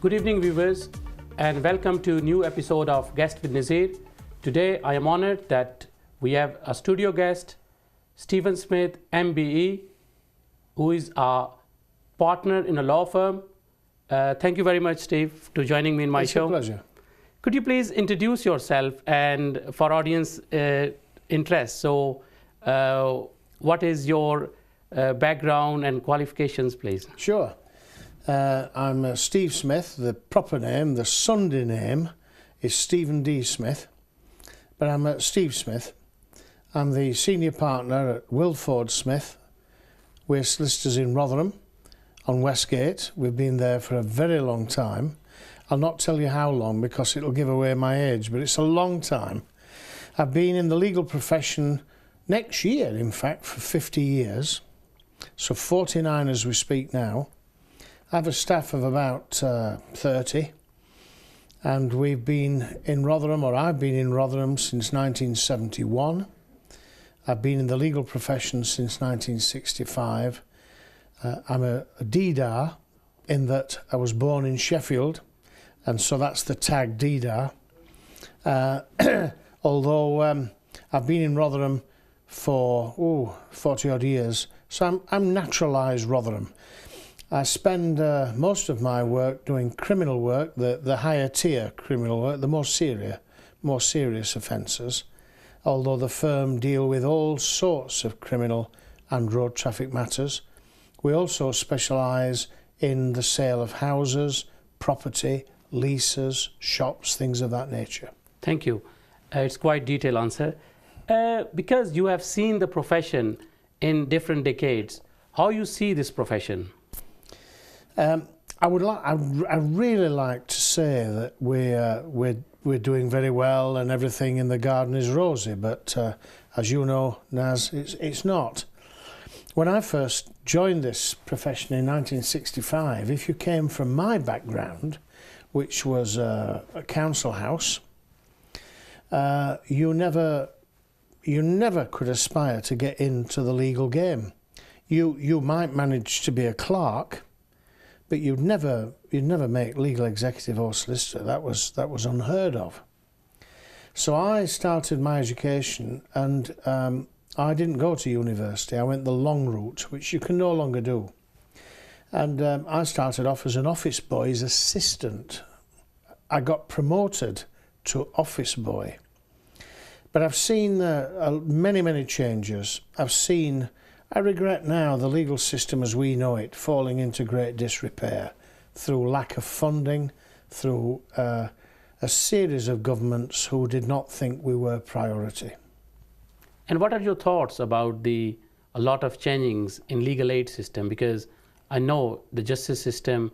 Good evening, viewers, and welcome to a new episode of Guest with Nazir. Today, I am honored that we have a studio guest, Stephen Smith, MBE, who is a partner in a law firm. Thank you very much, Steve, for joining me in my show. It's a pleasure. Could you please introduce yourself and for audience interest? So, what is your background and qualifications, please? Sure. I'm Steve Smith. The proper name, the Sunday name, is Stephen D. Smith. But I'm Steve Smith. I'm the senior partner at Wilford Smith. We're solicitors in Rotherham on Westgate. We've been there for a very long time. I'll not tell you how long because it'll give away my age, but it's a long time. I've been in the legal profession next year, in fact, for 50 years. So 49 as we speak now. I have a staff of about 30, and we've been in Rotherham, or I've been in Rotherham since 1971. I've been in the legal profession since 1965. I'm a DDAR in that I was born in Sheffield, and so that's the tag DDAR. Although I've been in Rotherham for 40 odd years, so I'm naturalised Rotherham. I spend most of my work doing criminal work, the higher tier criminal work, the more serious offences, although the firm deal with all sorts of criminal and road traffic matters. We also specialise in the sale of houses, property, leases, shops, things of that nature. Thank you. It's quite detailed answer. Because you have seen the profession in different decades, how you see this profession? I'd really like to say that we're doing very well and everything in the garden is rosy, but as you know, Naz, it's not. When I first joined this profession in 1965, if you came from my background, which was a council house, you never could aspire to get into the legal game. You might manage to be a clerk, but you'd never make legal executive or solicitor. That was unheard of. So I started my education, and I didn't go to university. I went the long route, which you can no longer do. And I started off as an office boy's assistant. I got promoted to office boy. But I've seen many changes. I regret now the legal system as we know it falling into great disrepair through lack of funding, through a series of governments who did not think we were priority. And what are your thoughts about a lot of changings in legal aid system? Because I know the justice system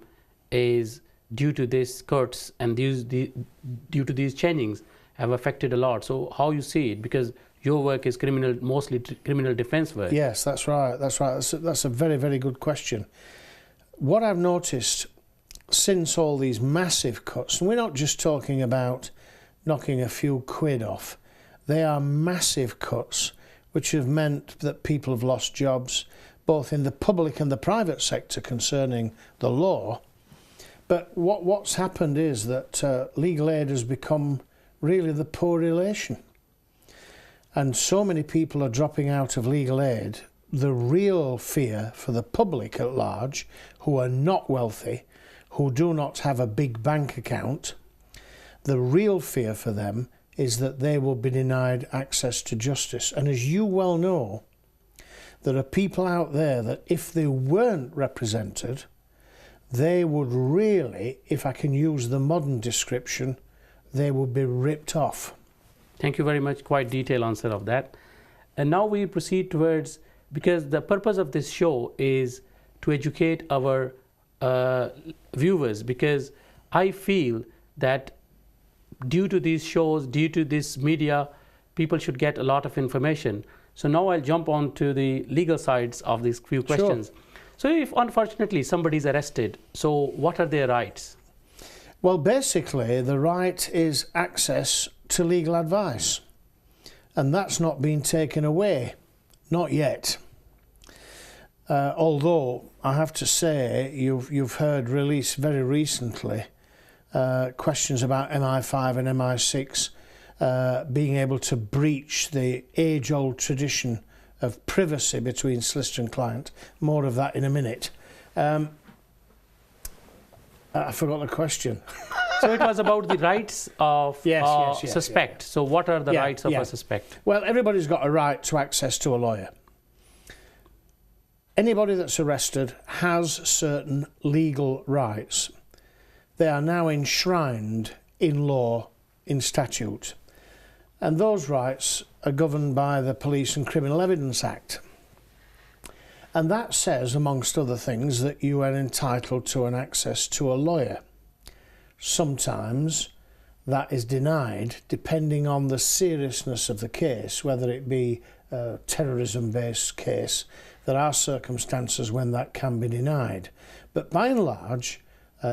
is due to this cuts and due to these changings have affected a lot. So how you see it? Because your work is mostly criminal defence work. Yes, that's right. That's a very, very good question. What I've noticed since all these massive cuts, and we're not just talking about knocking a few quid off, they are massive cuts which have meant that people have lost jobs, both in the public and the private sector concerning the law. But what's happened is that legal aid has become really the poor relation. And so many people are dropping out of legal aid. The real fear for the public at large, who are not wealthy, who do not have a big bank account, the real fear for them is that they will be denied access to justice. And as you well know, there are people out there that if they weren't represented, they would really, if I can use the modern description, they would be ripped off. Thank you very much. Quite detailed answer of that. And now we proceed towards, because the purpose of this show is to educate our viewers, because I feel that due to these shows, due to this media, people should get a lot of information. So now I'll jump on to the legal sides of these few questions. Sure. So if unfortunately somebody is arrested, so what are their rights? Well, basically the right is access to legal advice, and that's not been taken away, not yet. Although I have to say, you've heard released very recently questions about MI5 and MI6 being able to breach the age-old tradition of privacy between solicitor and client. More of that in a minute. I forgot the question. So it was about the rights of suspect. So what are the rights of a suspect? Well, everybody's got a right to access to a lawyer. Anybody that's arrested has certain legal rights. They are now enshrined in law, in statute. And those rights are governed by the Police and Criminal Evidence Act. And that says, amongst other things, that you are entitled to an access to a lawyer. Sometimes that is denied depending on the seriousness of the case, whether it be a terrorism-based case. There are circumstances when that can be denied. But by and large,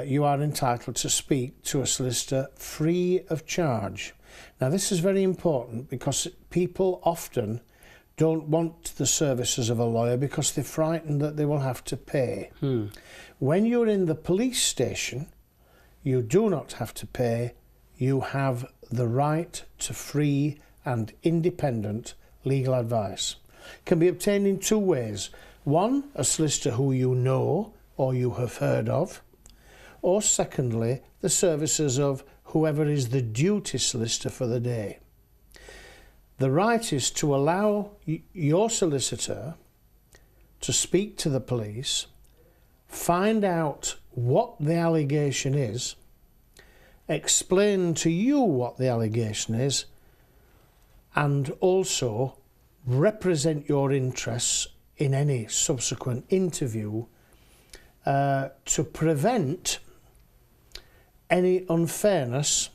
you are entitled to speak to a solicitor free of charge. Now, this is very important because people often don't want the services of a lawyer because they're frightened that they will have to pay. When you're in the police station, you do not have to pay. You have the right to free and independent legal advice. It can be obtained in two ways. One, a solicitor who you know or you have heard of, or secondly, the services of whoever is the duty solicitor for the day. The right is to allow your solicitor to speak to the police, find out what the allegation is, explain to you what the allegation is, and also represent your interests in any subsequent interview to prevent any unfairness,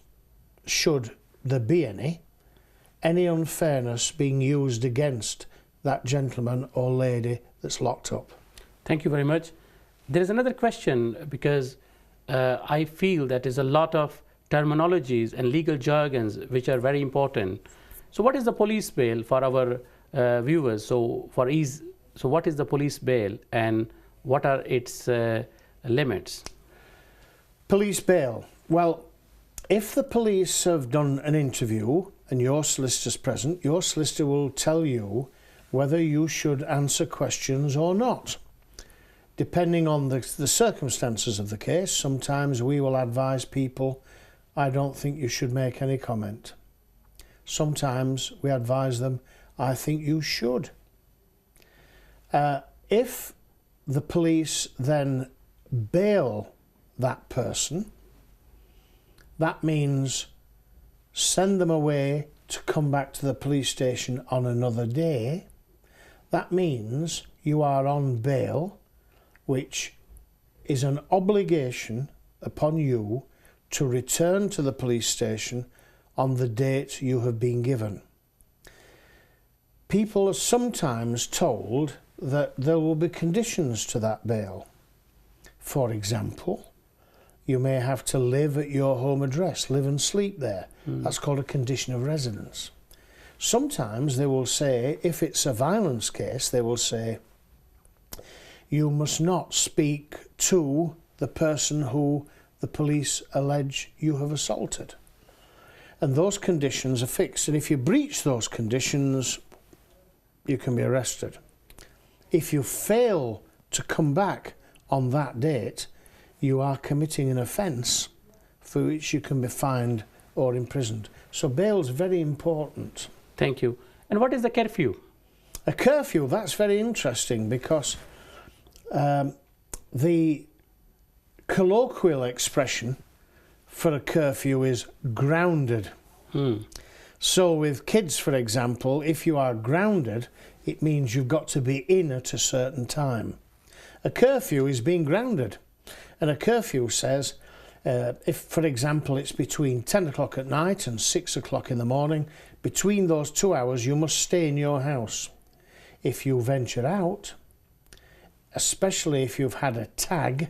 should there be any unfairness being used against that gentleman or lady that's locked up. Thank you very much. There is another question, because I feel that there's a lot of terminologies and legal jargons which are very important. So what is the police bail for our viewers? So what is the police bail and what are its limits? Police bail. Well, if the police have done an interview and your solicitor's present, your solicitor will tell you whether you should answer questions or not. Depending on the circumstances of the case, sometimes we will advise people, I don't think you should make any comment. Sometimes we advise them, I think you should. If the police then bail that person, that means send them away to come back to the police station on another day. That means you are on bail, which is an obligation upon you to return to the police station on the date you have been given. People are sometimes told that there will be conditions to that bail. For example, you may have to live at your home address, live and sleep there. That's called a condition of residence. Sometimes they will say, if it's a violence case, they will say, you must not speak to the person who the police allege you have assaulted. And those conditions are fixed. And if you breach those conditions, you can be arrested. If you fail to come back on that date, you are committing an offence for which you can be fined or imprisoned. So bail is very important. Thank you. And what is the curfew? A curfew, that's very interesting because the colloquial expression for a curfew is grounded. So with kids, for example, if you are grounded, it means you've got to be in at a certain time. A curfew is being grounded. And a curfew says, if, for example, it's between 10 o'clock at night and 6 o'clock in the morning, between those 2 hours you must stay in your house. If you venture out, especially if you've had a tag,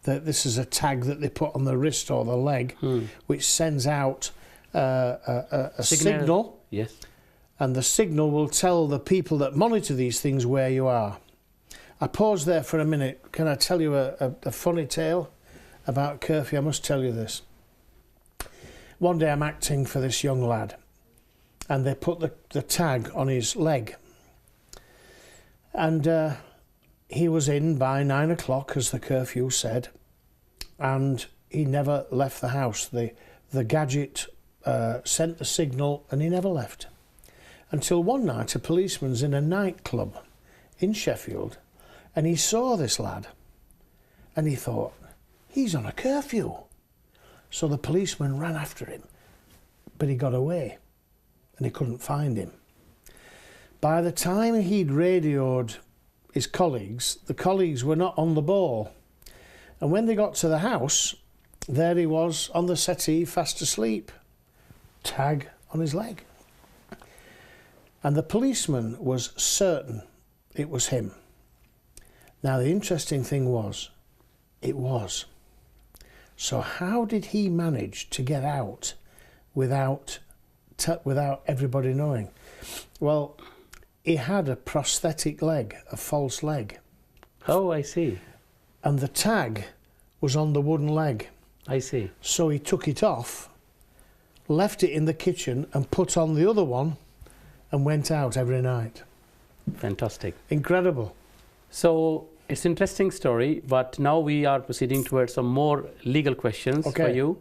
that this is a tag that they put on the wrist or the leg, which sends out a signal. Yes. And the signal will tell the people that monitor these things where you are. I pause there for a minute. Can I tell you a funny tale? about curfew, I must tell you this. One day I'm acting for this young lad, and they put the tag on his leg. And he was in by 9 o'clock, as the curfew said, and he never left the house. The gadget sent the signal, and he never left. Until one night, a policeman's in a nightclub in Sheffield, and he saw this lad, and he thought, he's on a curfew. So the policeman ran after him, but he got away, and he couldn't find him. By the time he'd radioed his colleagues, the colleagues were not on the ball. And when they got to the house, there he was on the settee, fast asleep. Tag on his leg. And the policeman was certain it was him. Now, the interesting thing was, it was. So how did he manage to get out without everybody knowing? Well, he had a prosthetic leg, a false leg. Oh, I see. And the tag was on the wooden leg. I see. So he took it off, left it in the kitchen and put on the other one and went out every night. Fantastic. Incredible. So it's an interesting story, but now we are proceeding towards some more legal questions for you.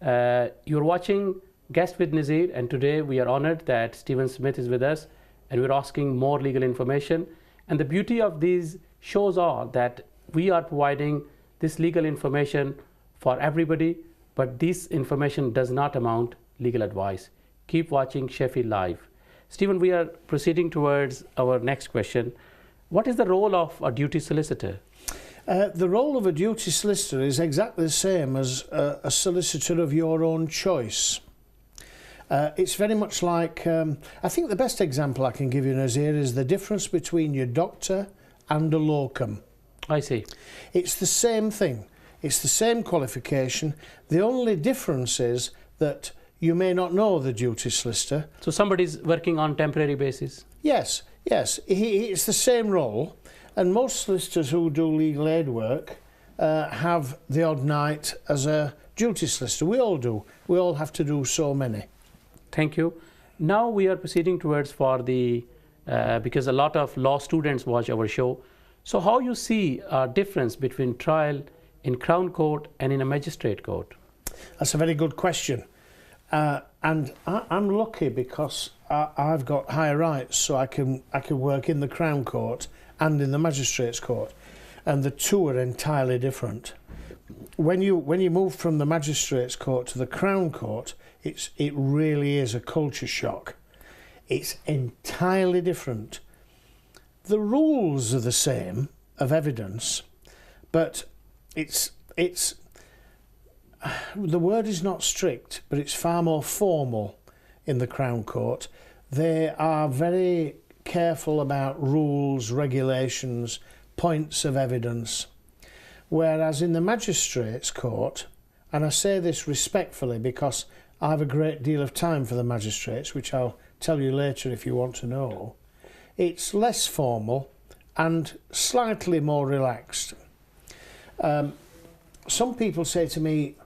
You're watching Guest with Nazir, and today we are honored that Stephen Smith is with us, and we're asking more legal information. And the beauty of these shows are that we are providing this legal information for everybody, but this information does not amount legal advice. Keep watching Sheffield Live. Stephen, we are proceeding towards our next question. What is the role of a duty solicitor? The role of a duty solicitor is exactly the same as a solicitor of your own choice. It's very much like, I think the best example I can give you, Nazir, is the difference between your doctor and a locum. I see. It's the same thing. It's the same qualification. The only difference is that you may not know the duty solicitor. So somebody's working on temporary basis? Yes, yes. It's the same role. And most solicitors who do legal aid work have the odd night as a duty solicitor. We all do. We all have to do so many. Thank you. Now we are proceeding towards for the, because a lot of law students watch our show. So how you see a difference between trial in Crown Court and in a magistrate court? That's a very good question. And I'm lucky because I've got higher rights, so I can work in the Crown Court and in the Magistrates Court, and the two are entirely different. When you move from the Magistrates Court to the Crown Court, it really is a culture shock. It's entirely different. The rules are the same of evidence, but it's the word is not strict, but it's far more formal in the Crown Court. They are very careful about rules, regulations, points of evidence. Whereas in the Magistrates Court, and I say this respectfully because I have a great deal of time for the magistrates, which I'll tell you later if you want to know, it's less formal and slightly more relaxed. Some people say to me,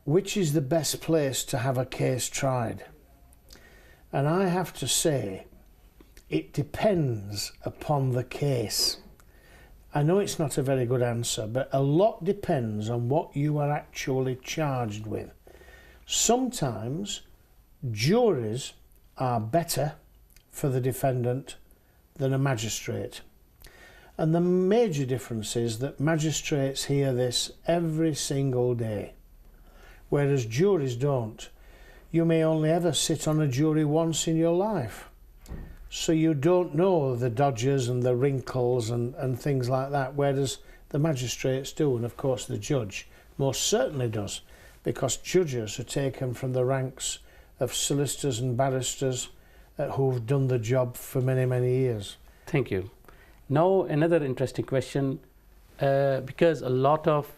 which is the best place to have a case tried? And I have to say, it depends upon the case. I know it's not a very good answer, but a lot depends on what you are actually charged with. Sometimes juries are better for the defendant than a magistrate. And the major difference is that magistrates hear this every single day, whereas juries don't. You may only ever sit on a jury once in your life, so you don't know the dodges and the wrinkles and things like that, whereas the magistrates do, and of course the judge most certainly does, because judges are taken from the ranks of solicitors and barristers who've done the job for many, many years. Thank you. Now another interesting question, because a lot of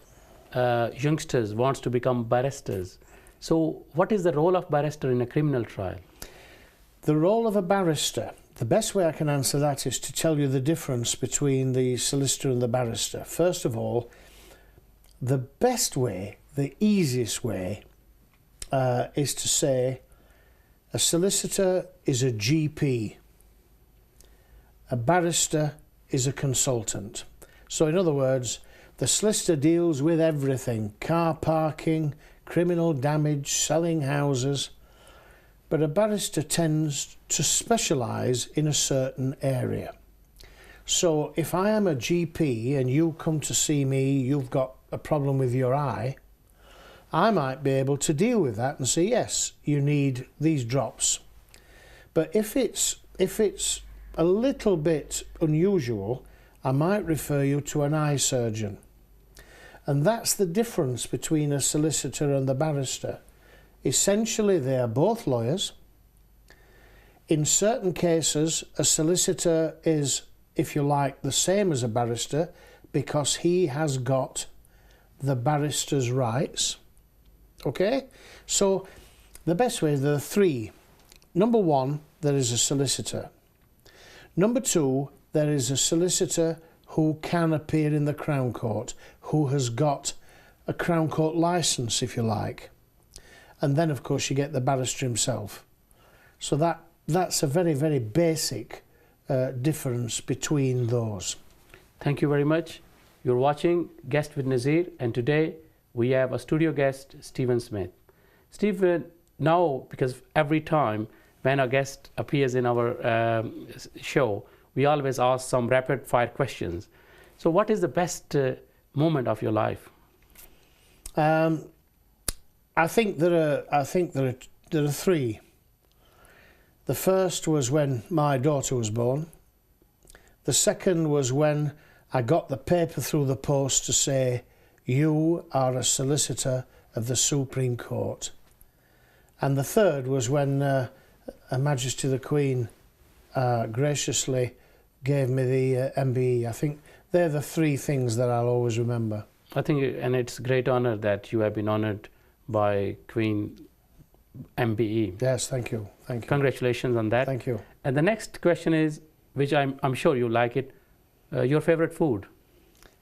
youngsters wants to become barristers. So what is the role of barrister in a criminal trial? The role of a barrister, the best way I can answer that is to tell you the difference between the solicitor and the barrister. First of all, The best way, the easiest way, is to say a solicitor is a GP, a barrister is a consultant. So in other words, the solicitor deals with everything: car parking, criminal damage, selling houses, but a barrister tends to specialise in a certain area. So if I am a GP and you come to see me, you've got a problem with your eye, I might be able to deal with that and say, yes, you need these drops. But if it's a little bit unusual, I might refer you to an eye surgeon. And that's the difference between a solicitor and the barrister. Essentially, they are both lawyers. In certain cases, a solicitor is, if you like, the same as a barrister because he has got the barrister's rights. Okay? So the best way, there are three. Number one, there is a solicitor. Number two, there is a solicitor who can appear in the Crown Court, who has got a Crown Court licence, if you like. And then, of course, you get the barrister himself. So that's a very, very basic difference between those. Thank you very much. You're watching Guest with Nazir, and today we have a studio guest, Stephen Smith. Stephen, now, because every time when a guest appears in our show, we always ask some rapid fire questions. So what is the best moment of your life? I think there are three. The first was when my daughter was born. The second was when I got the paper through the post to say, you are a solicitor of the Supreme Court. And the third was when Her Majesty the Queen graciously gave me the MBE. I think they're the three things that I'll always remember. I think, and it's a great honour that you have been honoured by Queen MBE. Yes, thank you. Thank you. Congratulations on that. Thank you. And the next question is, which I'm sure you like it, your favourite food?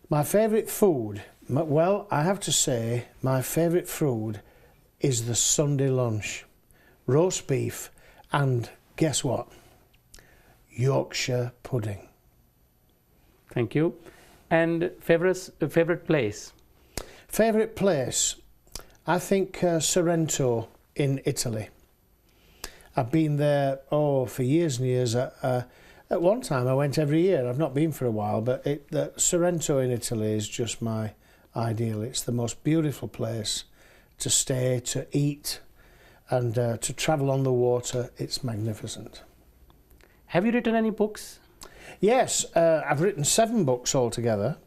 My favourite food? Well, I have to say my favourite food is the Sunday lunch. Roast beef and, guess what? Yorkshire pudding. Thank you. And favourite place? Favourite place? I think Sorrento in Italy. I've been there, for years and years. At one time I went every year. I've not been for a while, but Sorrento in Italy is just my ideal. It's the most beautiful place to stay, to eat, and to travel on the water. It's magnificent. Have you written any books? Yes, I've written 7 books altogether.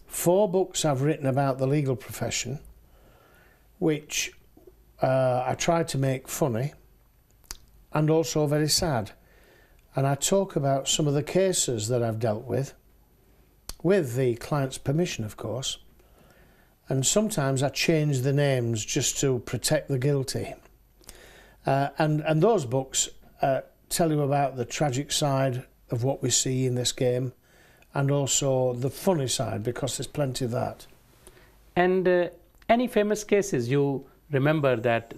4 books I've written about the legal profession, which I try to make funny and also very sad. And I talk about some of the cases that I've dealt with the client's permission, of course. And sometimes I change the names just to protect the guilty. And those books tell you about the tragic side of what we see in this game and also the funny side, because there's plenty of that. And any famous cases you remember that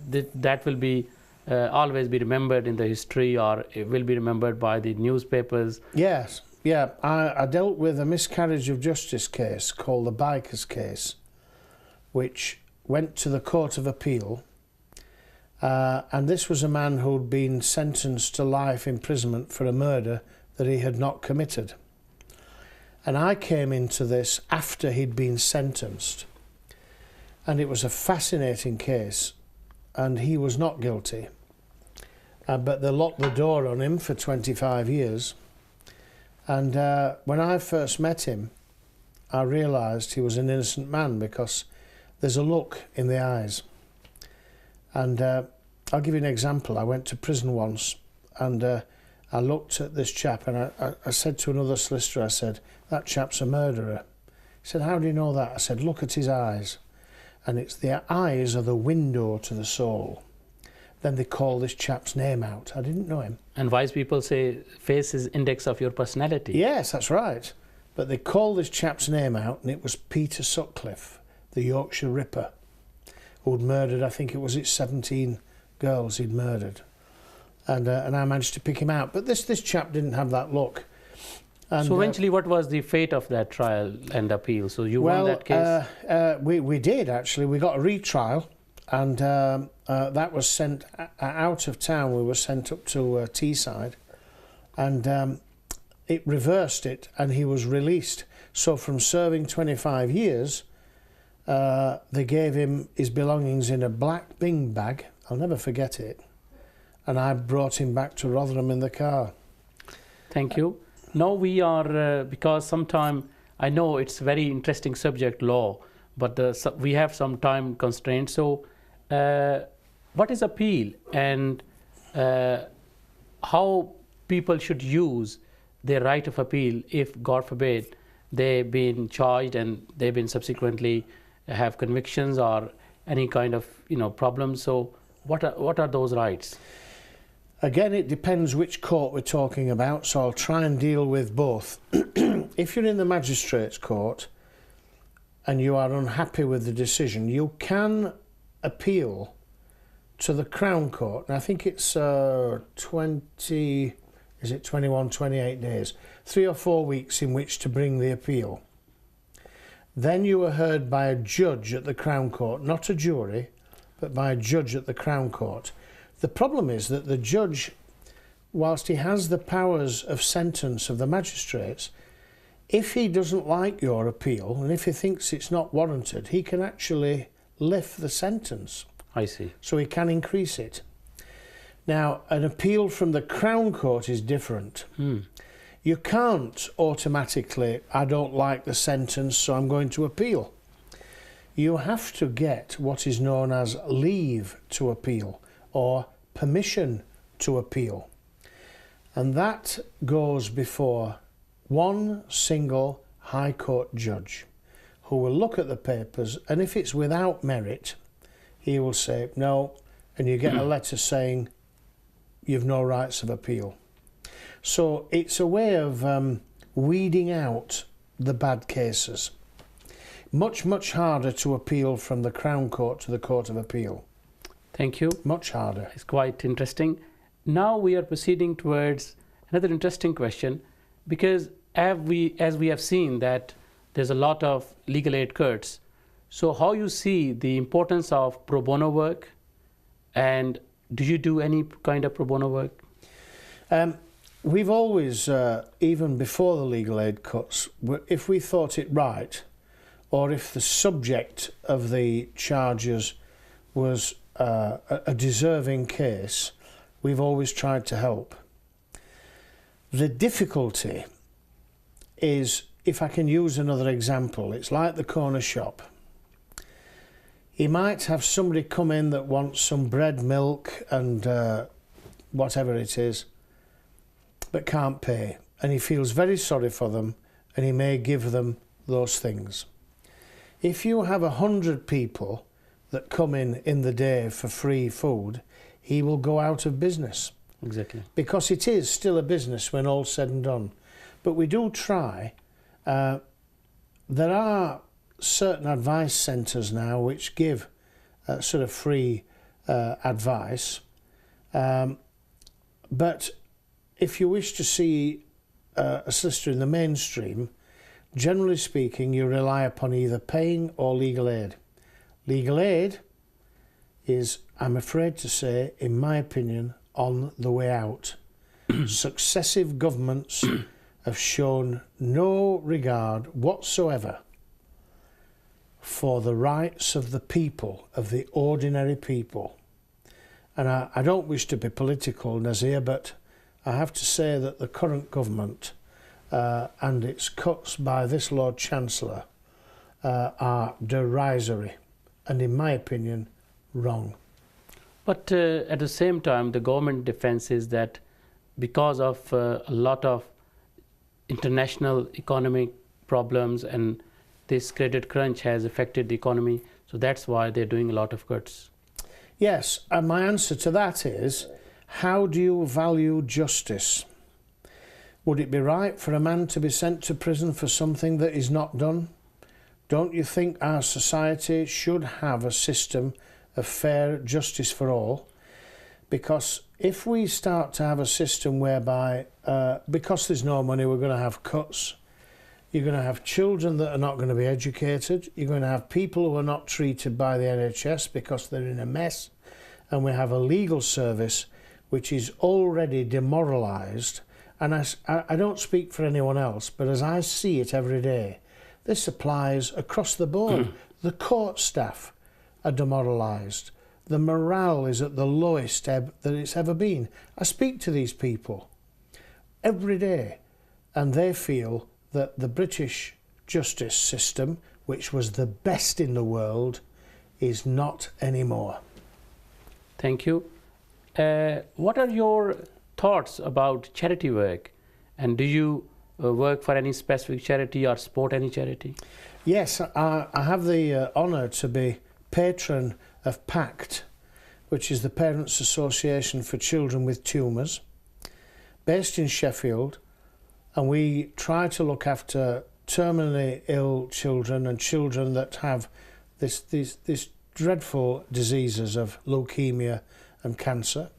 will be always be remembered in the history, or it will be remembered by the newspapers? Yes, yeah. I dealt with a miscarriage of justice case called the Bikers case, which went to the Court of Appeal. And this was a man who'd been sentenced to life imprisonment for a murder that he had not committed. And I came into this after he'd been sentenced. And it was a fascinating case, and he was not guilty. But they locked the door on him for 25 years. And when I first met him, I realised he was an innocent man, because there's a look in the eyes. And I'll give you an example. I went to prison once, and I looked at this chap, and I said to another solicitor, I said, that chap's a murderer. He said, how do you know that? I said, look at his eyes. And it's the eyes are the window to the soul. Then they call this chap's name out. I didn't know him. And wise people say face is index of your personality. Yes, that's right. But they called this chap's name out, and it was Peter Sutcliffe. the Yorkshire Ripper, who'd murdered, I think it was 17 girls he'd murdered. And I managed to pick him out. But this chap didn't have that luck. And, so eventually, what was the fate of that trial and appeal? So you won that case? We did, actually. We got a retrial, and that was sent out of town. We were sent up to Teesside, and it reversed it, and he was released. So from serving 25 years, they gave him his belongings in a black bin bag. I'll never forget it. And I brought him back to Rotherham in the car. Thank you. Now we are, because sometime, I know it's a very interesting subject, law, but we have some time constraints. So what is appeal, and how people should use their right of appeal if, God forbid, they've been charged and they've been subsequently have convictions or any kind of problems? So what are those rights? Again, it depends which court we're talking about, so I'll try and deal with both. If you're in the Magistrates' Court and you are unhappy with the decision, you can appeal to the Crown Court. And I think it's 21, 28 days, 3 or 4 weeks in which to bring the appeal. Then you are heard by a judge at the Crown Court, not a jury, but by a judge at the Crown Court. The problem is that the judge, whilst he has the powers of sentence of the magistrates, if he doesn't like your appeal and if he thinks it's not warranted, he can actually lift the sentence. I see. So he can increase it. Now, an appeal from the Crown Court is different. You can't automatically, I don't like the sentence, so I'm going to appeal. You have to get what is known as leave to appeal, or permission to appeal. And that goes before one single High Court judge who will look at the papers, and if it's without merit, he will say no, and you get a letter saying you've no rights of appeal. So it's a way of weeding out the bad cases. Much, much harder to appeal from the Crown Court to the Court of Appeal. Thank you. Much harder. It's quite interesting. Now we are proceeding towards another interesting question, because as we have seen that there's a lot of legal aid courts. So how you see the importance of pro bono work, and do you do any kind of pro bono work? We've always, even before the legal aid cuts, if we thought it right, or if the subject of the charges was a deserving case, we've always tried to help. The difficulty is, if I can use another example, it's like the corner shop. He might have somebody come in that wants some bread, milk and whatever it is, but can't pay, and he feels very sorry for them, and he may give them those things. If you have 100 people that come in the day for free food, he will go out of business. Exactly. Because it is still a business when all's said and done. But we do try. There are certain advice centres now which give sort of free advice. But if you wish to see a solicitor in the mainstream, generally speaking, you rely upon either paying or legal aid. Legal aid is, I'm afraid to say, in my opinion, on the way out. Successive governments have shown no regard whatsoever for the rights of the people, of the ordinary people. And I don't wish to be political, Nazir, but I have to say that the current government and its cuts by this Lord Chancellor are derisory and, in my opinion, wrong. But at the same time, the government defense is that because of a lot of international economic problems and this credit crunch has affected the economy, so that's why they're doing a lot of cuts. Yes, and my answer to that is, how do you value justice? Would it be right for a man to be sent to prison for something that is not done? Don't you think our society should have a system of fair justice for all? Because if we start to have a system whereby, because there's no money, we're going to have cuts, you're going to have children that are not going to be educated, you're going to have people who are not treated by the NHS because they're in a mess, and we have a legal service which is already demoralised. And I don't speak for anyone else, but as I see it every day, this applies across the board. The court staff are demoralised. The morale is at the lowest ebb that it's ever been. I speak to these people every day, and they feel that the British justice system, which was the best in the world, is not anymore. Thank you. What are your thoughts about charity work? And do you work for any specific charity or support any charity? Yes, I have the honour to be patron of PACT, which is the Parents Association for Children with Tumours, based in Sheffield, and we try to look after terminally ill children and children that have these dreadful diseases of leukemia and cancer.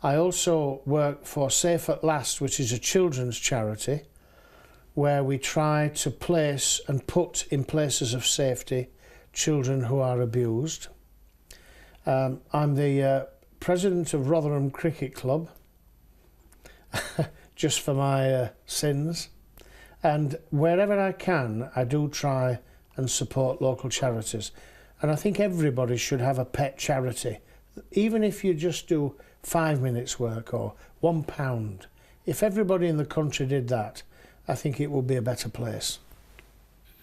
I also work for Safe at Last, which is a children's charity, where we try to place and put in places of safety children who are abused. I'm the president of Rotherham Cricket Club, just for my sins. And wherever I can, I do try and support local charities. And I think everybody should have a pet charity. Even if you just do 5 minutes work or £1, if everybody in the country did that, I think it would be a better place.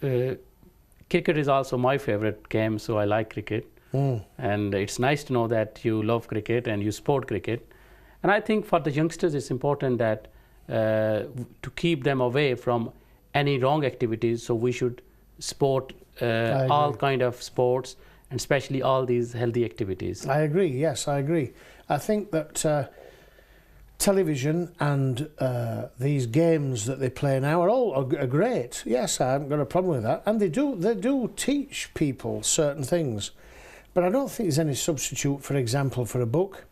Cricket is also my favourite game, so I like cricket. And it's nice to know that you love cricket and you support cricket. And I think for the youngsters it's important that to keep them away from any wrong activities, so we should support all kind of sports, and especially all these healthy activities. I agree, yes, I agree. I think that television and these games that they play now are great. Yes, I haven't got a problem with that. And they do teach people certain things. But I don't think there's any substitute, for example, for a book.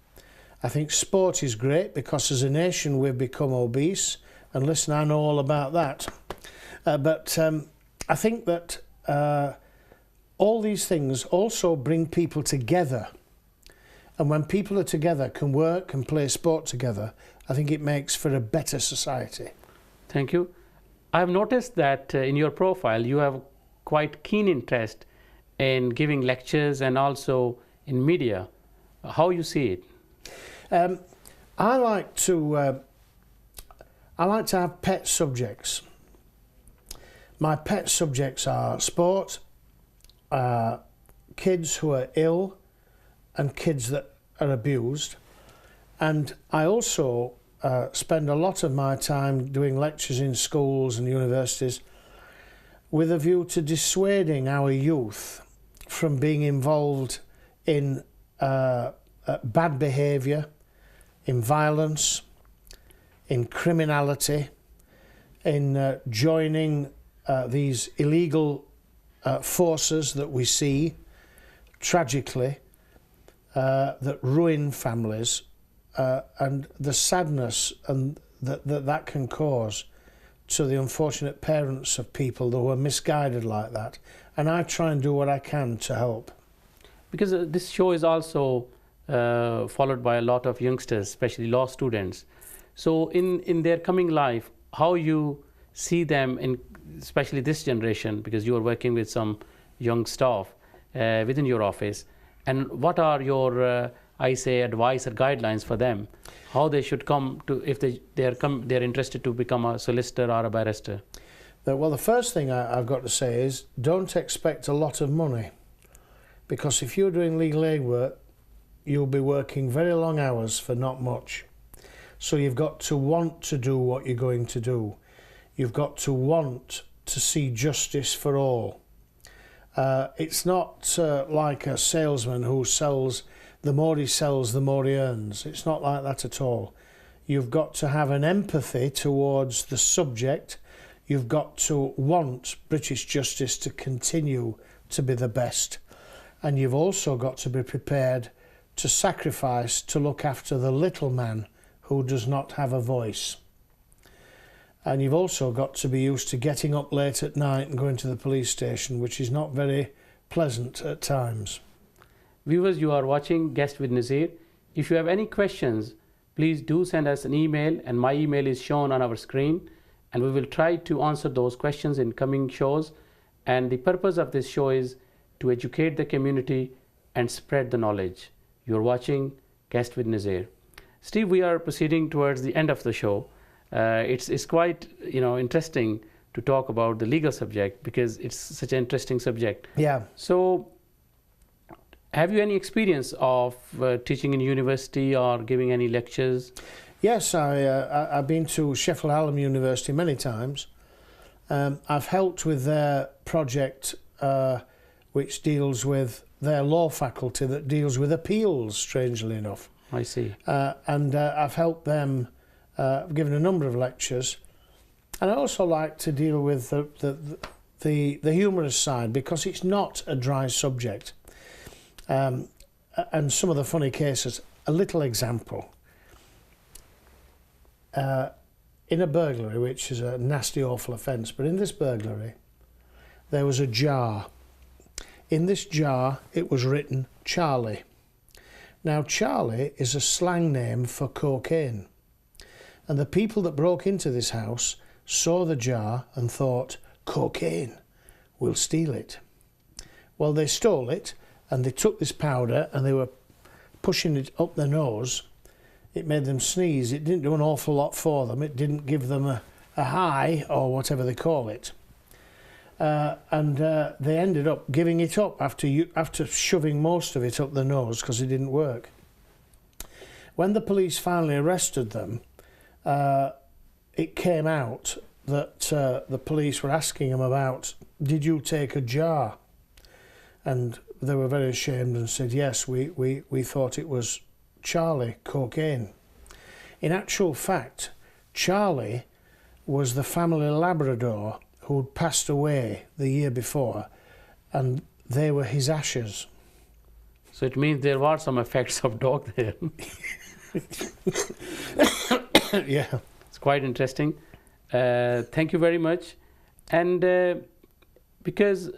I think sport is great because as a nation we've become obese. And listen, I know all about that. But I think that all these things also bring people together. And when people are together, can work and play sport together, I think it makes for a better society. Thank you. I've noticed that in your profile you have quite keen interest in giving lectures and also in media. How you see it? I like to have pet subjects. My pet subjects are sport, kids who are ill, and kids that are abused. And I also spend a lot of my time doing lectures in schools and universities with a view to dissuading our youth from being involved in bad behaviour, in violence, in criminality, in joining these illegal forces that we see tragically that ruin families, and the sadness and that can cause to the unfortunate parents of people who are misguided like that. And I try and do what I can to help. Because this show is also followed by a lot of youngsters, especially law students. So in their coming life, how you see them, in especially this generation, because you are working with some young staff within your office, and what are your advice or guidelines for them, how they should come to, if they're interested to become a solicitor or a barrister? Well, the first thing I've got to say is don't expect a lot of money, because if you're doing legal aid work, you'll be working very long hours for not much. So you've got to want to do what you're going to do. You've got to want to see justice for all. It's not like a salesman who sells, the more he sells, the more he earns. It's not like that at all. You've got to have an empathy towards the subject. you've got to want British justice to continue to be the best. And you've also got to be prepared to sacrifice to look after the little man who does not have a voice. And you've also got to be used to getting up late at night and going to the police station, which is not very pleasant at times. Viewers, you are watching Guest with Nazir. If you have any questions, please do send us an email, and my email is shown on our screen, and we will try to answer those questions in coming shows. And the purpose of this show is to educate the community and spread the knowledge. You're watching Guest with Nazir. Steve, we are proceeding towards the end of the show. It's quite interesting to talk about the legal subject because it's such an interesting subject. Yeah. So, have you any experience of teaching in university or giving any lectures? Yes, I've been to Sheffield Hallam University many times. I've helped with their project which deals with their law faculty that deals with appeals, strangely enough. I see. And I've helped them, I've given a number of lectures. And I also like to deal with the humorous side because it's not a dry subject. And some of the funny cases, a little example. In a burglary, which is a nasty, awful offence, but in this burglary, there was a jar. In this jar, it was written Charlie. Now, Charlie is a slang name for cocaine. And the people that broke into this house saw the jar and thought, cocaine, we'll steal it. Well, they stole it, and they took this powder and they were pushing it up their nose. It made them sneeze. It didn't do an awful lot for them. It didn't give them a high or whatever they call it. And they ended up giving it up after shoving most of it up their nose because it didn't work. When the police finally arrested them, it came out that the police were asking them about, did you take a jar? And they were very ashamed and said, yes, we thought it was Charlie, cocaine. In actual fact, Charlie was the family Labrador who'd passed away the year before, and they were his ashes. So it means there were some effects of dog there. Yeah. It's quite interesting. Thank you very much. And because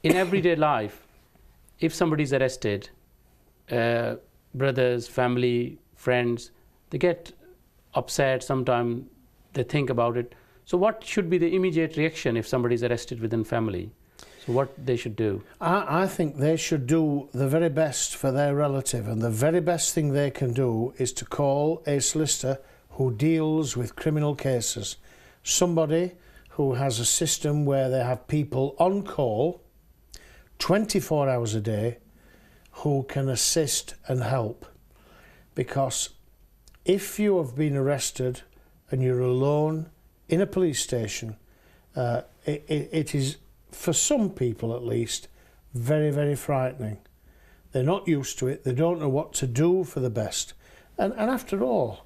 in everyday life, if somebody is arrested, brothers, family, friends, they get upset, sometimes they think about it. So what should be the immediate reaction if somebody is arrested within family? So what they should do? I think they should do the very best for their relative, and the very best thing they can do is to call a solicitor who deals with criminal cases. Somebody who has a system where they have people on call 24 hours a day who can assist and help. Because if you have been arrested and you're alone in a police station, it is, for some people at least, very, very frightening. They're not used to it. They don't know what to do for the best. And after all,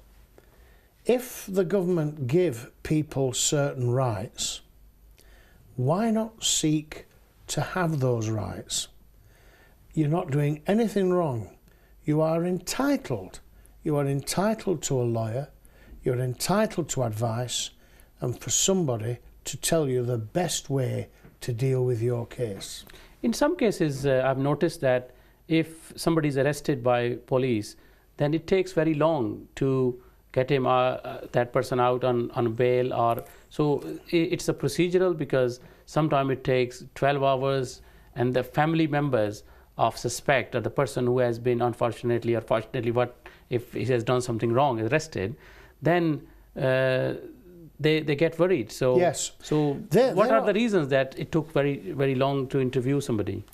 if the government give people certain rights, why not seek to have those rights? You're not doing anything wrong. You are entitled. You are entitled to a lawyer. You're entitled to advice and for somebody to tell you the best way to deal with your case. In some cases, I've noticed that if somebody is arrested by police, then it takes very long to get him that person out on bail. Or so it's a procedural, because sometimes it takes 12 hours, and the family members of suspect or the person who has been unfortunately or fortunately, what if he has done something wrong, arrested, then they get worried. So yes. So what are the reasons that it took very, very long to interview somebody?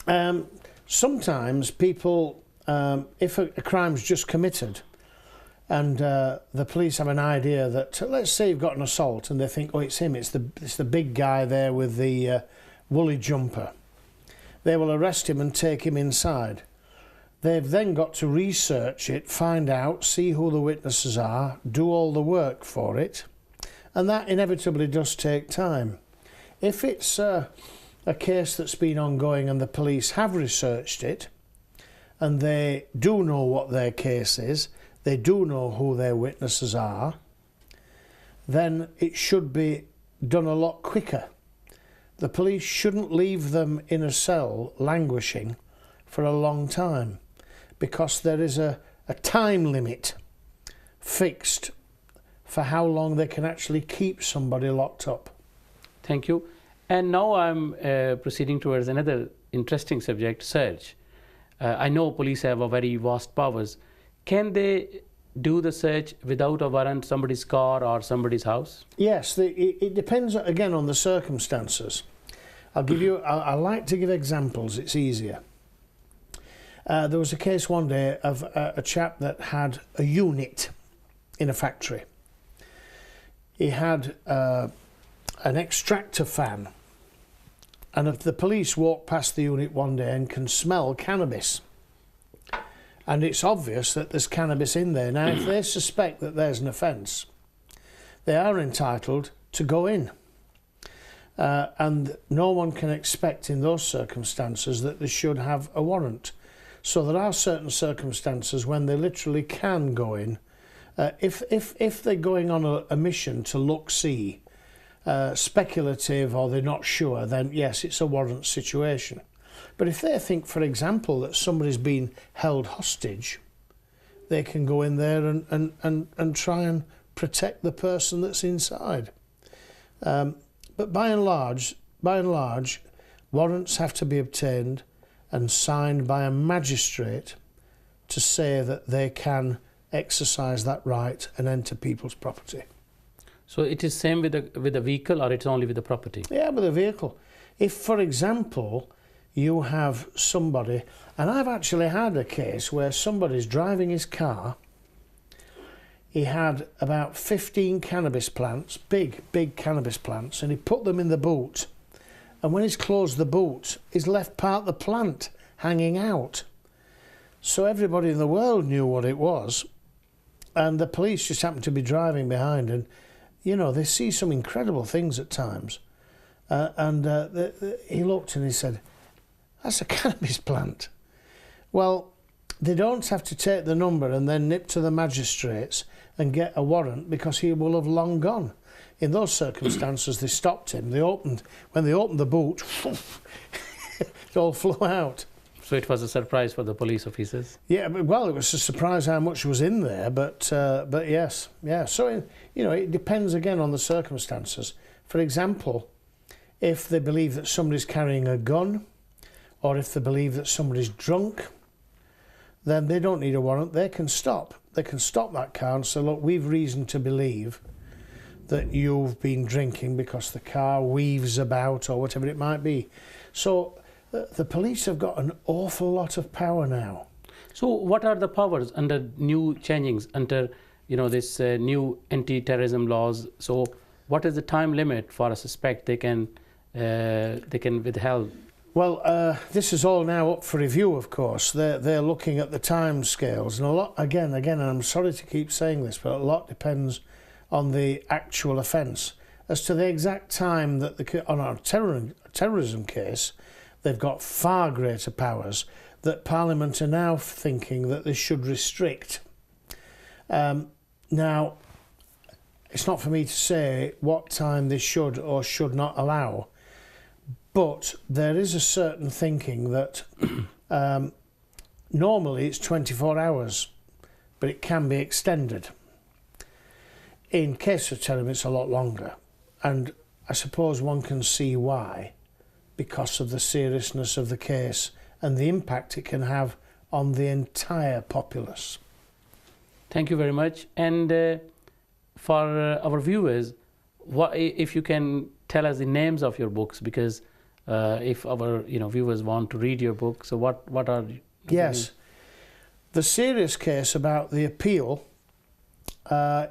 Sometimes people, if a crime's just committed, and the police have an idea that, let's say you've got an assault, and they think, oh, it's him, it's the big guy there with the woolly jumper. They will arrest him and take him inside. They've then got to research it, find out, see who the witnesses are, do all the work for it, and that inevitably does take time. If it's a case that's been ongoing and the police have researched it and they do know what their case is, they do know who their witnesses are, then it should be done a lot quicker. The police shouldn't leave them in a cell languishing for a long time, because there is a time limit fixed for how long they can actually keep somebody locked up. Thank you. And now I'm proceeding towards another interesting subject, search. I know police have a very vast powers. Can they do the search without a warrant, somebody's car or somebody's house? Yes, it depends again on the circumstances. I like to give examples, it's easier. There was a case one day of a chap that had a unit in a factory. He had an extractor fan, and if the police walk past the unit one day and can smell cannabis, and it's obvious that there's cannabis in there. Now, if they suspect that there's an offence, they are entitled to go in. And no one can expect in those circumstances that they should have a warrant. So there are certain circumstances when they literally can go in. If they're going on a mission to look-see, speculative, or they're not sure, then yes, it's a warrant situation. But if they think, for example, that somebody's been held hostage, they can go in there and try and protect the person that's inside. But by and large, warrants have to be obtained and signed by a magistrate to say that they can exercise that right and enter people's property. So it is same with the vehicle, or it's only with the property? Yeah, with a vehicle. If, for example, you have somebody, and I've actually had a case where somebody's driving his car, he had about 15 cannabis plants, big cannabis plants, and he put them in the boot. And when he's closed the boot, he's left part of the plant hanging out. So everybody in the world knew what it was, and the police just happened to be driving behind, and you know, they see some incredible things at times. He looked and he said, "That's a cannabis plant." Well, they don't have to take the number and then nip to the magistrates and get a warrant, because he will have long gone. In those circumstances, they stopped him. When they opened the boot, it all flew out. So it was a surprise for the police officers? Yeah, well, it was a surprise how much was in there, but yes, yeah. So, it depends again on the circumstances. For example, if they believe that somebody's carrying a gun, or if they believe that somebody's drunk, then they don't need a warrant. They can stop. They can stop that car and say, "Look, we've reason to believe that you've been drinking because the car weaves about," or whatever it might be. So the police have got an awful lot of power now. So what are the powers under new changings, under this new anti-terrorism laws? So what is the time limit for a suspect they can withhold? Well, this is all now up for review, of course. They're looking at the time scales, and a lot, again, and I'm sorry to keep saying this, but a lot depends on the actual offence. As to the exact time that on our terrorism case, they've got far greater powers that Parliament are now thinking that they should restrict. Now, it's not for me to say what time they should or should not allow, but there is a certain thinking that normally it's 24 hours, but it can be extended. In case of terrorism, it's a lot longer, and I suppose one can see why, because of the seriousness of the case and the impact it can have on the entire populace. Thank you very much. And for our viewers, if you can tell us the names of your books, because if our viewers want to read your book, so what are Yes, the serious case about the appeal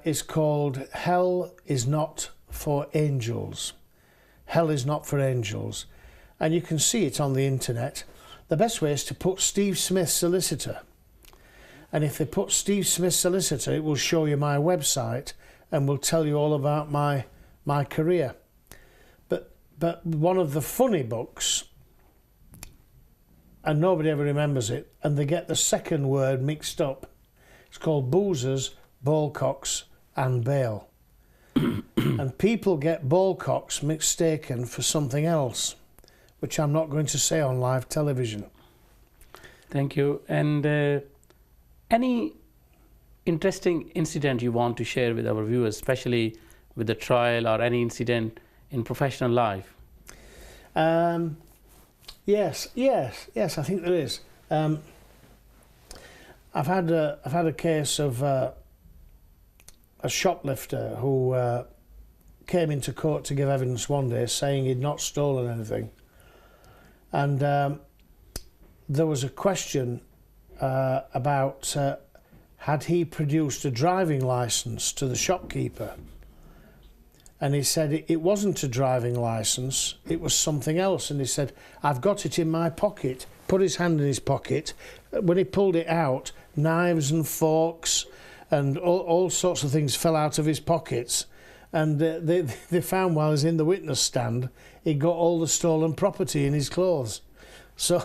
is called Hell is Not for Angels. Hell is Not for Angels. And you can see it on the internet. The best way is to put Steve Smith Solicitor. And if they put Steve Smith Solicitor, it will show you my website and will tell you all about my career. But but one of the funny books, and nobody ever remembers it, and they get the second word mixed up. It's called Boozers, Ballcocks and Bail. And people get ballcocks mistaken for something else, which I'm not going to say on live television. Thank you. And any interesting incident you want to share with our viewers, especially with the trial or any incident in professional life? Yes, I think there is. I've had a case of a shoplifter who came into court to give evidence one day saying he'd not stolen anything, and there was a question about had he produced a driving licence to the shopkeeper, and he said it wasn't a driving licence, it was something else, and he said, I've got it in my pocket. Put his hand in his pocket. When he pulled it out, knives and forks and all sorts of things fell out of his pockets, and they found while he was in the witness stand he got all the stolen property in his clothes. So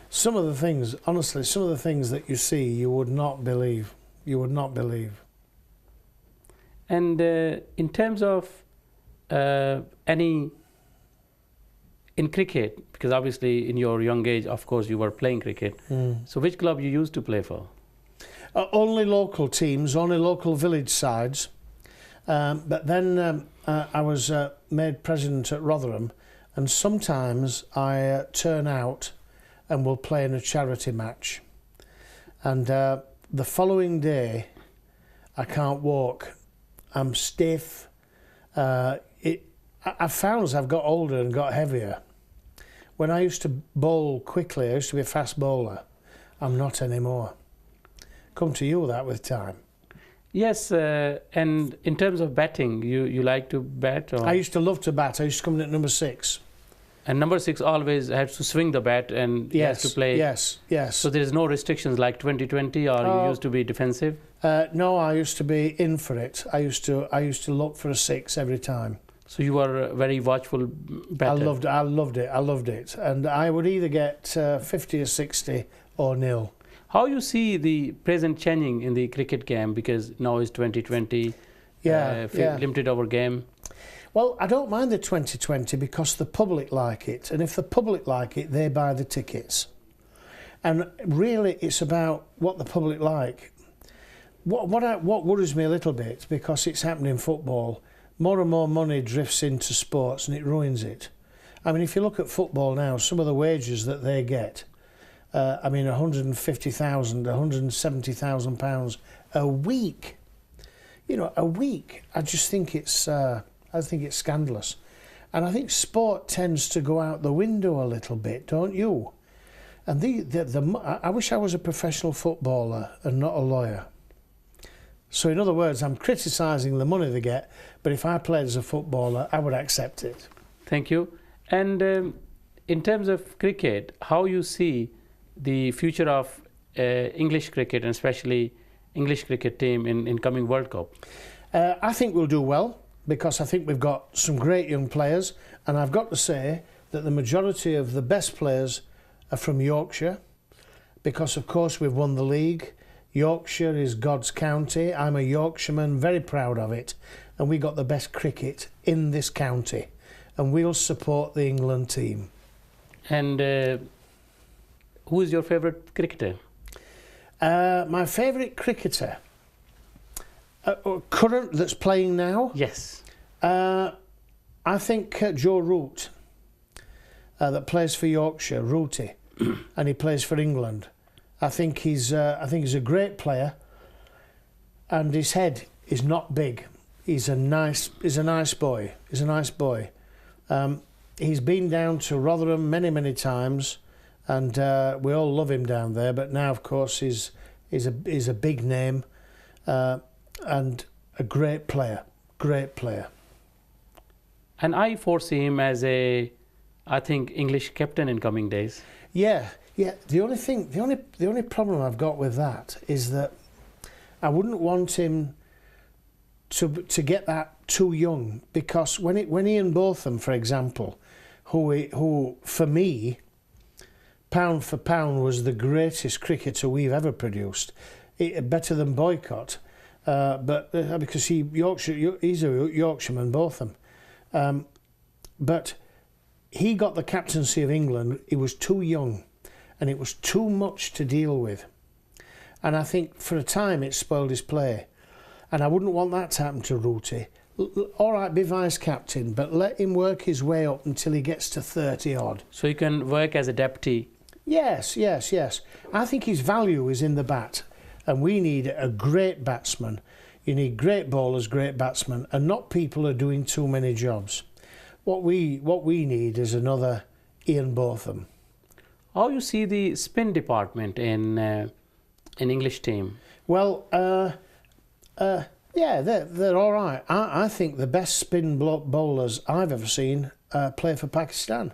some of the things, honestly, some of the things that you see, you would not believe. You would not believe. And in terms of any in cricket, because obviously in your young age, of course, you were playing cricket. So which club you used to play for? Only local teams, only local village sides. But then I was made president at Rotherham, and sometimes I turn out and will play in a charity match. And the following day, I can't walk. I'm stiff. I found as I've got older and got heavier, when I used to bowl quickly, I used to be a fast bowler. I'm not anymore. Come to you that with time. Yes, and in terms of batting, you like to bat? Or? I used to love to bat. I used to come in at number 6. And number 6 always has to swing the bat and yes, has to play. Yes. So there is no restrictions like 2020, or you used to be defensive? No, I used to be in for it. I used to look for a 6 every time. So you were a very watchful batter. I loved it. And I would either get 50 or 60 or nil. How you see the present changing in the cricket game, because now is 2020, limited over game? Well, I don't mind the 2020 because the public like it, and if the public like it, they buy the tickets. And really, it's about what the public like. What worries me a little bit, because it's happened in football, more and more money drifts into sports and it ruins it. I mean, if you look at football now, some of the wages that they get, I mean, 150,000, 170,000 pounds a week. You know, a week. I just think it's scandalous, and I think sport tends to go out the window a little bit, don't you? And I wish I was a professional footballer and not a lawyer. So in other words, I'm criticising the money they get, but if I played as a footballer, I would accept it. Thank you. And in terms of cricket, how you see the future of English cricket, and especially English cricket team in coming World Cup? I think we'll do well, because I think we've got some great young players, and I've got to say that the majority of the best players are from Yorkshire, because of course we've won the league. Yorkshire is God's county. I'm a Yorkshireman, very proud of it, and we got the best cricket in this county, and we'll support the England team. And who is your favourite cricketer? My favourite cricketer, current that's playing now? Yes. I think Joe Root, that plays for Yorkshire, Rooty, and he plays for England. I think he's a great player, and his head is not big. He's a nice boy. He's a nice boy. He's been down to Rotherham many times, and we all love him down there. But now, of course, he's a big name, and a great player. Great player. And I foresee him as I think, English captain in coming days. Yeah. The only problem I've got with that is that I wouldn't want him to get that too young, because when Ian Botham, for example, who for me, pound for pound, was the greatest cricketer we've ever produced, better than Boycott, but because he's a Yorkshireman, Botham, but he got the captaincy of England. He was too young, and it was too much to deal with, and I think for a time it spoiled his play, and I wouldn't want that to happen to Rooty. All right, be vice captain, but let him work his way up until he gets to 30 odd. So he can work as a deputy. Yes. I think his value is in the bat, and we need a great batsman. You need great bowlers, great batsmen, and not people who are doing too many jobs. What we need is another Ian Botham. How you see the spin department in English team? Well, yeah, they're all right. I think the best spin bowlers I've ever seen play for Pakistan.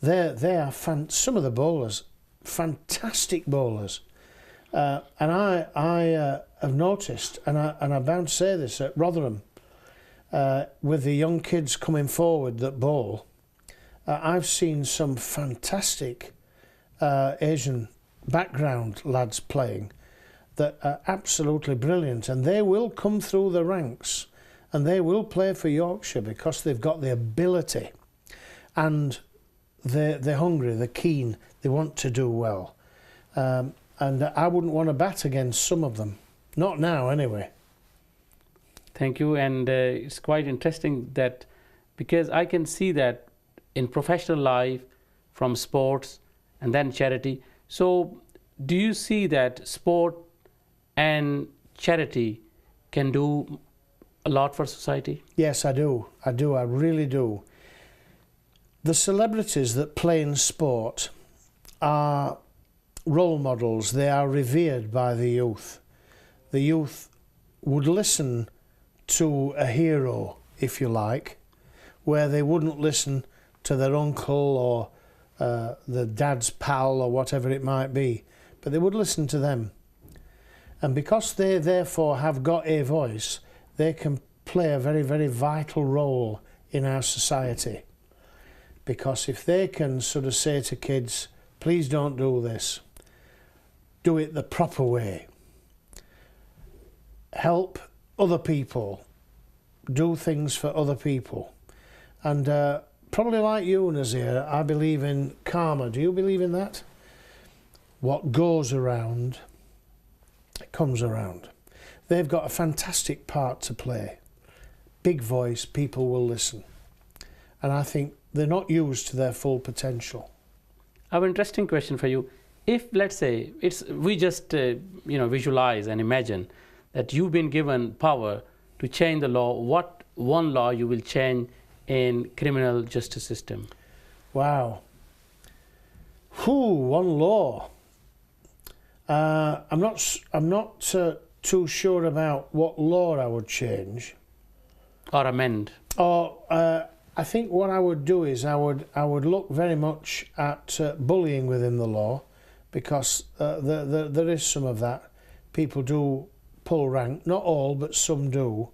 They are some of the bowlers, fantastic bowlers, and I have noticed, and I'm bound to say this at Rotherham, with the young kids coming forward that bowl, I've seen some fantastic Asian background lads playing that are absolutely brilliant, and they will come through the ranks and they will play for Yorkshire because they've got the ability, and they're hungry, they're keen, they want to do well, and I wouldn't want to bat against some of them, not now anyway. Thank you, and it's quite interesting that, because I can see that in professional life, from sports and then charity. So do you see that sport and charity can do a lot for society? Yes, I do. I really do. The celebrities that play in sport are role models. They are revered by the youth. The youth would listen to a hero, if you like, where they wouldn't listen to their uncle or the dad's pal or whatever it might be, but they would listen to them. And because they therefore have got a voice, they can play a very, very vital role in our society. Because if they can sort of say to kids, please don't do this, do it the proper way, help other people, do things for other people. And probably like you, Nazir, I believe in karma. Do you believe in that? What goes around, it comes around. They've got a fantastic part to play. Big voice, people will listen. And I think they're not used to their full potential. I have an interesting question for you. If, let's say, we just visualize and imagine that you've been given power to change the law, what one law you will change in criminal justice system? Wow. One law. I'm not too sure about what law I would change. Or amend. Or I think what I would do is I would look very much at bullying within the law, because there is some of that. People do pull rank, not all, but some do.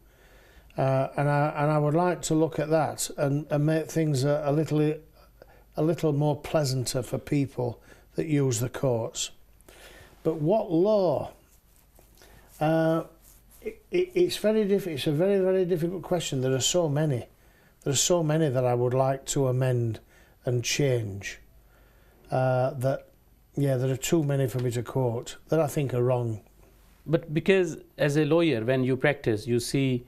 And I would like to look at that and make things a little more pleasanter for people that use the courts. But what law? It's very difficult. It's a very, very difficult question. There are so many. There are so many that I would like to amend and change. There are too many for me to quote that I think are wrong. But because as a lawyer, when you practice, you see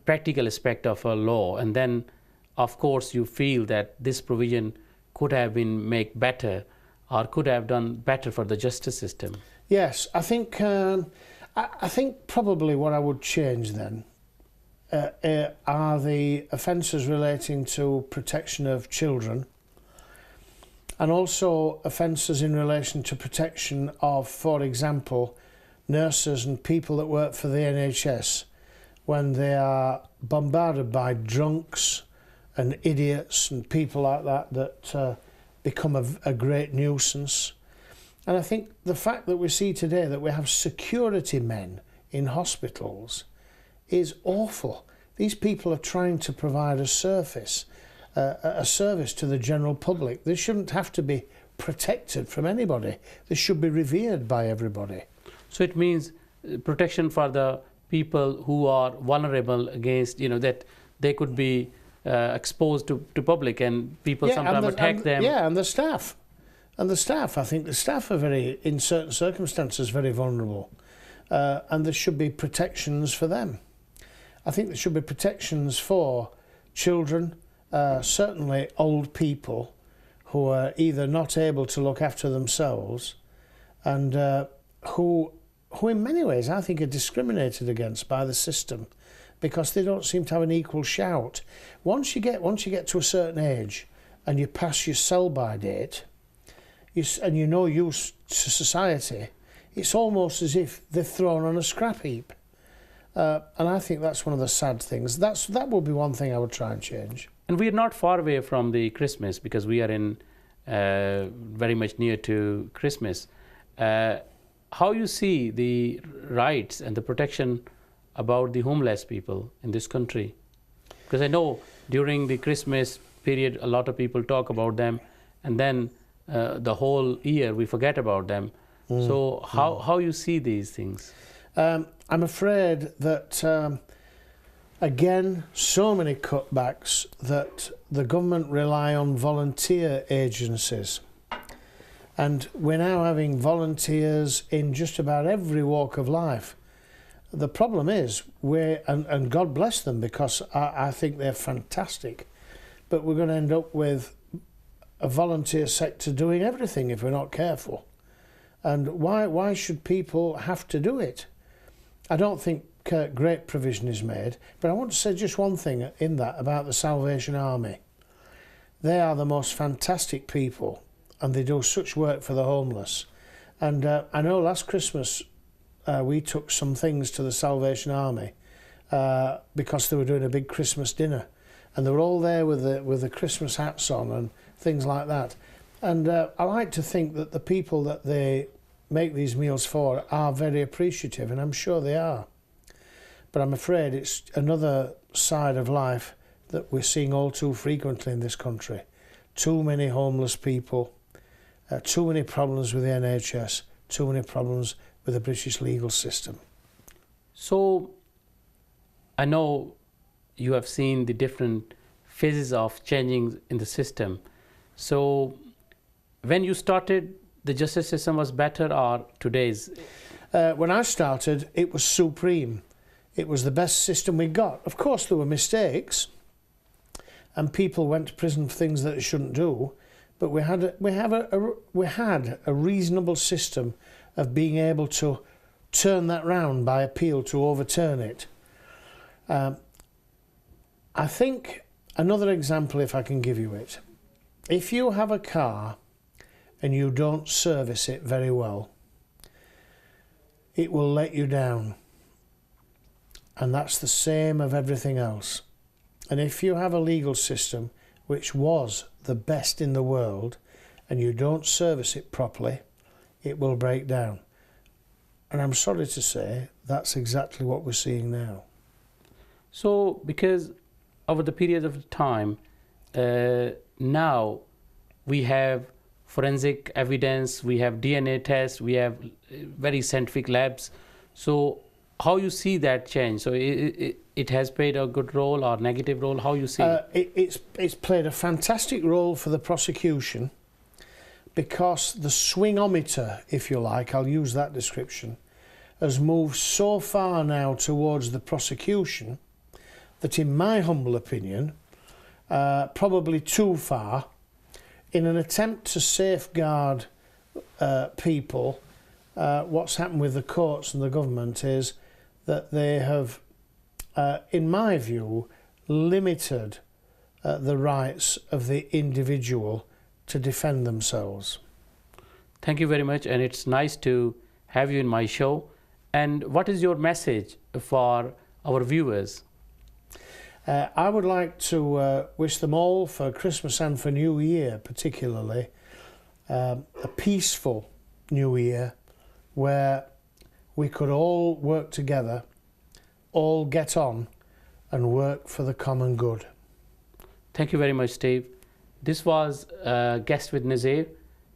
practical aspect of a law, and then of course you feel that this provision could have been made better or could have done better for the justice system. Yes, I think probably what I would change then are the offences relating to protection of children, and also offences in relation to protection of, for example, nurses and people that work for the NHS when they are bombarded by drunks and idiots and people like that become a great nuisance. And I think the fact that we see today that we have security men in hospitals is awful. These people are trying to provide a service to the general public. They shouldn't have to be protected from anybody. They should be revered by everybody. So it means protection for the people who are vulnerable against, that they could be exposed to public, and people sometimes attack them. Yeah, and the staff. And the staff, I think the staff are in certain circumstances, very vulnerable. And there should be protections for them. I think there should be protections for children, certainly old people who are either not able to look after themselves and who in many ways I think are discriminated against by the system because they don't seem to have an equal shout. Once you get to a certain age and you pass your sell-by date, and you know use to society, it's almost as if they're thrown on a scrap heap. And I think that's one of the sad things. That would be one thing I would try and change. And we are not far away from the Christmas, because we are in very much near to Christmas. How you see the rights and the protection about the homeless people in this country? Because I know during the Christmas period a lot of people talk about them, and then the whole year we forget about them. So how you see these things? I'm afraid that again, so many cutbacks that the government rely on volunteer agencies, and we're now having volunteers in just about every walk of life. The problem is and God bless them, because I think they're fantastic, but we're going to end up with a volunteer sector doing everything if we're not careful. And why should people have to do it? I don't think great provision is made, but I want to say just one thing in that about the Salvation Army. They are the most fantastic people, and they do such work for the homeless. And I know last Christmas we took some things to the Salvation Army because they were doing a big Christmas dinner, and they were all there with the Christmas hats on and things like that. And I like to think that the people that they make these meals for are very appreciative, and I'm sure they are. But I'm afraid it's another side of life that we're seeing all too frequently in this country. Too many homeless people, too many problems with the NHS, too many problems with the British legal system. So I know you have seen the different phases of changing in the system. So when you started, the justice system was better, or today's? When I started, it was supreme. It was the best system we got. Of course, there were mistakes, and people went to prison for things that they shouldn't do. But we had a reasonable system of being able to turn that round by appeal to overturn it. I think another example, if I can give you it, if you have a car and you don't service it very well, it will let you down. And that's the same of everything else. And if you have a legal system which was the best in the world and you don't service it properly, it will break down. And I'm sorry to say that's exactly what we're seeing now. So because over the period of time, now we have forensic evidence, we have DNA tests, we have very scientific labs. So how you see that change? So it has played a good role or negative role? How you see it? It's played a fantastic role for the prosecution, because the swingometer, if you like, I'll use that description, has moved so far now towards the prosecution that, in my humble opinion, probably too far, in an attempt to safeguard people. What's happened with the courts and the government is that they have, in my view, limited the rights of the individual to defend themselves. Thank you very much, and it's nice to have you in my show. And what is your message for our viewers? I would like to wish them all, for Christmas and for New Year particularly, a peaceful New Year where we could all work together, all get on, and work for the common good. Thank you very much, Steve. This was Guest with Nazir,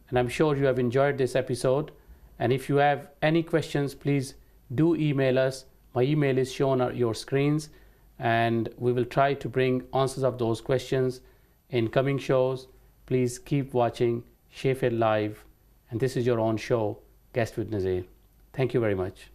and I'm sure you have enjoyed this episode. And if you have any questions, please do email us. My email is shown on your screens, and we will try to bring answers of those questions in coming shows. Please keep watching Sheffield Live, and this is your own show, Guest with Nazir. Thank you very much.